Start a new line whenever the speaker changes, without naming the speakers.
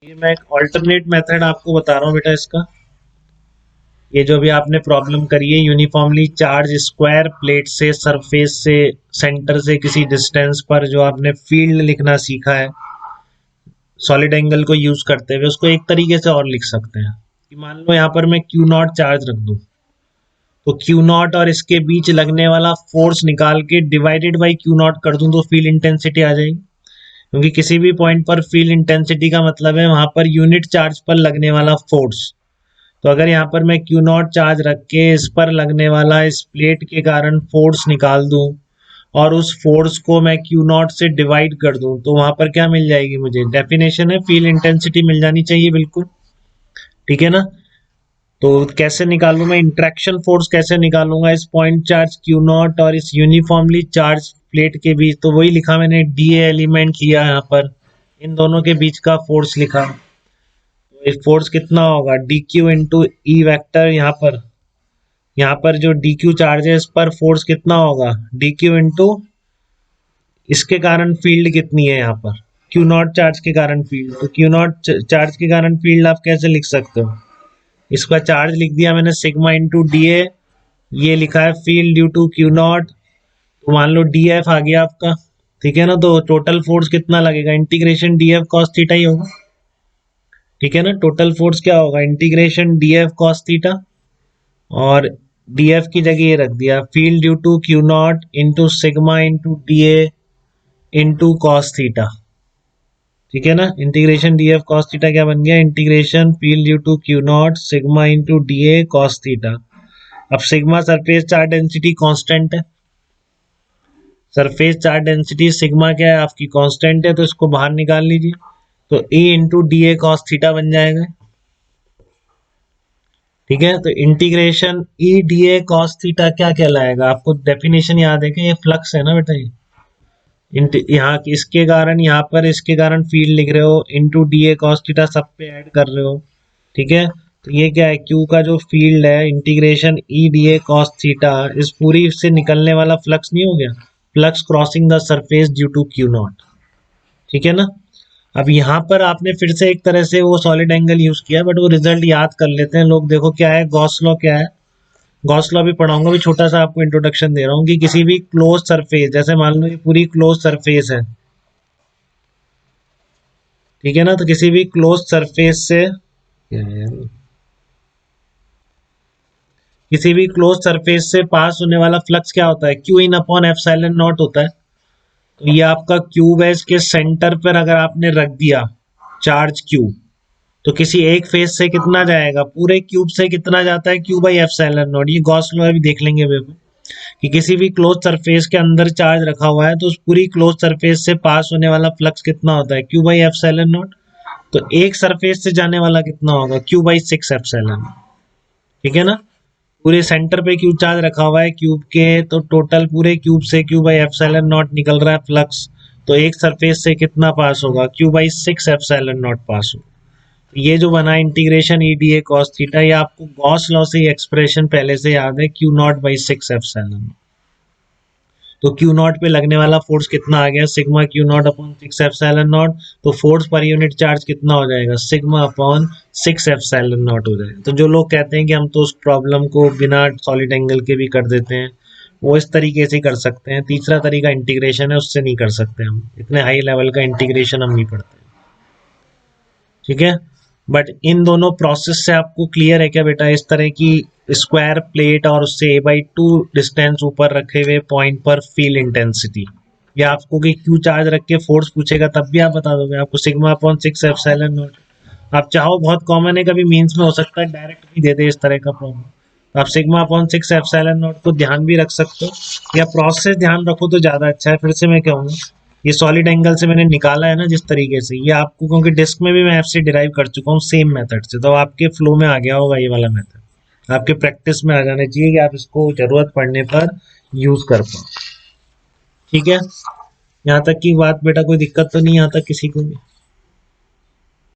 ये मैं एक ऑल्टरनेट मेथड आपको बता रहा हूँ बेटा इसका। ये जो भी आपने प्रॉब्लम करी है, यूनिफॉर्मली चार्ज स्क्वायर प्लेट से सरफेस से सेंटर से किसी डिस्टेंस पर जो आपने फील्ड लिखना सीखा है सॉलिड एंगल को यूज करते हुए, उसको एक तरीके से और लिख सकते हैं कि मान लो यहाँ पर मैं क्यू नॉट चार्ज रख दूं, तो क्यू नॉट और इसके बीच लगने वाला फोर्स निकाल के डिवाइडेड बाई क्यू नॉट कर दूं तो फील्ड इंटेंसिटी आ जाएगी। क्योंकि किसी भी पॉइंट पर फील्ड इंटेंसिटी का मतलब है वहां पर यूनिट चार्ज पर लगने वाला फोर्स। तो अगर यहाँ पर मैं क्यू नॉट चार्ज रख के इस पर लगने वाला इस प्लेट के कारण फोर्स निकाल दूं और उस फोर्स को मैं क्यू नॉट से डिवाइड कर दूं, तो वहां पर क्या मिल जाएगी, मुझे डेफिनेशन है फील्ड इंटेंसिटी मिल जानी चाहिए बिल्कुल। ठीक है ना। तो कैसे निकालूं मैं इंट्रैक्शन फोर्स, कैसे निकालूंगा इस पॉइंट चार्ज क्यू नॉट और इस यूनिफॉर्मली चार्ज प्लेट के बीच, तो वही लिखा मैंने, डी एलिमेंट लिया यहाँ पर, इन दोनों के बीच का फोर्स लिखा। तो फोर्स कितना होगा, D Q into E vector, यहाँ पर जो डी क्यू चार्ज है इस पर फोर्स कितना होगा, डी क्यू इंटू इसके कारण फील्ड कितनी है यहाँ पर, क्यू नॉट चार्ज के कारण फील्ड। तो क्यू नॉट चार्ज के कारण फील्ड आप कैसे लिख सकते हो, इसका चार्ज लिख दिया मैंने सिग्मा इंटू डी ए, ये लिखा है field due to Q naught, तो मान लो डी एफ आ गया आपका। ठीक है ना। तो टोटल फोर्स कितना लगेगा, integration D F cos theta ही होगा। ठीक है ना। टोटल फोर्स क्या होगा, integration D F cos theta, और डी एफ की जगह ये रख दिया field due to Q naught into sigma into D A into cos theta. ठीक है ना। Integration D F cos theta क्या बन गया, integration field due to Q naught sigma into D A cos theta. अब sigma surface charge density constant है, surface charge density sigma क्या है आपकी, कांस्टेंट है, तो इसको बाहर निकाल लीजिए, तो A into D A cos theta बन जाएगा। ठीक है। तो integration E D A cos theta क्या कहलाएगा, आपको डेफिनेशन याद है कि ये फ्लक्स है ना बेटा, ये यहाँ इसके कारण, यहाँ पर इसके कारण फील्ड लिख रहे हो, into D A cos theta सब पे ऐड कर रहे हो। ठीक है। तो ये क्या है, क्यू का जो फील्ड है integration E D A cos theta, इस पूरी से निकलने वाला फ्लक्स नहीं हो गया, flux crossing the surface due to Q naught. ठीक है ना। अब यहाँ पर आपने फिर से एक तरह से वो सॉलिड एंगल यूज किया, बट वो रिजल्ट याद कर लेते हैं लोग। देखो क्या है, गॉस लॉ क्या है, गॉस लॉ भी पढ़ाऊंगा, भी छोटा सा आपको इंट्रोडक्शन दे रहा हूँ कि किसी भी क्लोज सरफेस, जैसे मान लो ये पूरी क्लोज सरफेस है, ठीक है ना, तो किसी भी क्लोज सरफेस से किसी भी क्लोज सरफेस से पास होने वाला फ्लक्स क्या होता है, Q in upon epsilon not होता है। तो ये आपका क्यूब है, इसके सेंटर पर अगर आपने रख दिया चार्ज क्यू, तो किसी एक फेस से कितना जाएगा, पूरे क्यूब से कितना जाता है, क्यू बाई एप्सिलॉन नॉट। ये गॉस लॉ भी देख लेंगे वे कि किसी भी क्लोज सरफेस के अंदर चार्ज रखा हुआ है तो उस पूरी क्लोज सरफेस से पास होने वाला फ्लक्स कितना होता है, क्यू बाई एप्सिलॉन नॉट। तो एक सरफेस से जाने वाला कितना होगा, क्यू बाई 6 एप्सिलॉन। ठीक है ना। पूरे सेंटर पे क्यूब चार्ज रखा हुआ है क्यूब के, तो टोटल पूरे क्यूब से क्यू बाई एप्सिलॉन नॉट निकल रहा है फ्लक्स, तो एक सरफेस से कितना पास होगा, Q by 6 epsilon not pass होगा। ये जो बना integration E D A cos theta, ये आपको गॉस लॉ से एक्सप्रेशन पहले से याद है, क्यू नॉट बाई 6 एप्सिलॉन। तो क्यू नॉट पे लगने वाला फोर्स कितना आ गया, sigma Q not upon 6 epsilon not. तो फोर्स पर यूनिट चार्ज कितना हो जाएगा, सिग्मा अपॉन 6 एप्सिलॉन नॉट हो जाएगा। तो जो लोग कहते हैं कि हम तो उस प्रॉब्लम को बिना सॉलिड एंगल के भी कर देते हैं, वो इस तरीके से कर सकते हैं। तीसरा तरीका इंटीग्रेशन है, उससे नहीं कर सकते हम, इतने हाई लेवल का इंटीग्रेशन हम नहीं पढ़ते। ठीक है। बट इन दोनों प्रोसेस से आपको क्लियर है क्या बेटा, इस तरह की स्क्वायर प्लेट और उससे a/2 डिस्टेंस ऊपर रखे हुए पॉइंट पर फील्ड इंटेंसिटी, या आपको कि क्यू चार्ज रख के फोर्स पूछेगा तब भी आप बता दोगे, आपको सिग्मा अपॉन 6 एप्सिलॉन नॉट। आप चाहो, बहुत कॉमन है, कभी मीन्स में हो सकता है डायरेक्ट भी दे दे इस तरह का प्रॉब्लम, तो आप सिग्मा अपॉन 6 एप्सिलॉन नॉट को ध्यान भी रख सकते हो, या प्रोसेस ध्यान रखो तो ज्यादा अच्छा है। फिर से मैं कहूँगा, ये सॉलिड एंगल से मैंने निकाला है ना जिस तरीके से, ये आपको, क्योंकि डिस्क में भी मैं एफ से डिराइव कर चुका हूँ सेम मेथड से, तो आपके फ्लो में आ गया होगा ये वाला मेथड, आपके प्रैक्टिस में आ जाना चाहिए कि आप इसको जरूरत पड़ने पर यूज कर पाओ। ठीक है। यहाँ तक की बात बेटा, कोई दिक्कत तो नहीं आता किसी को भी।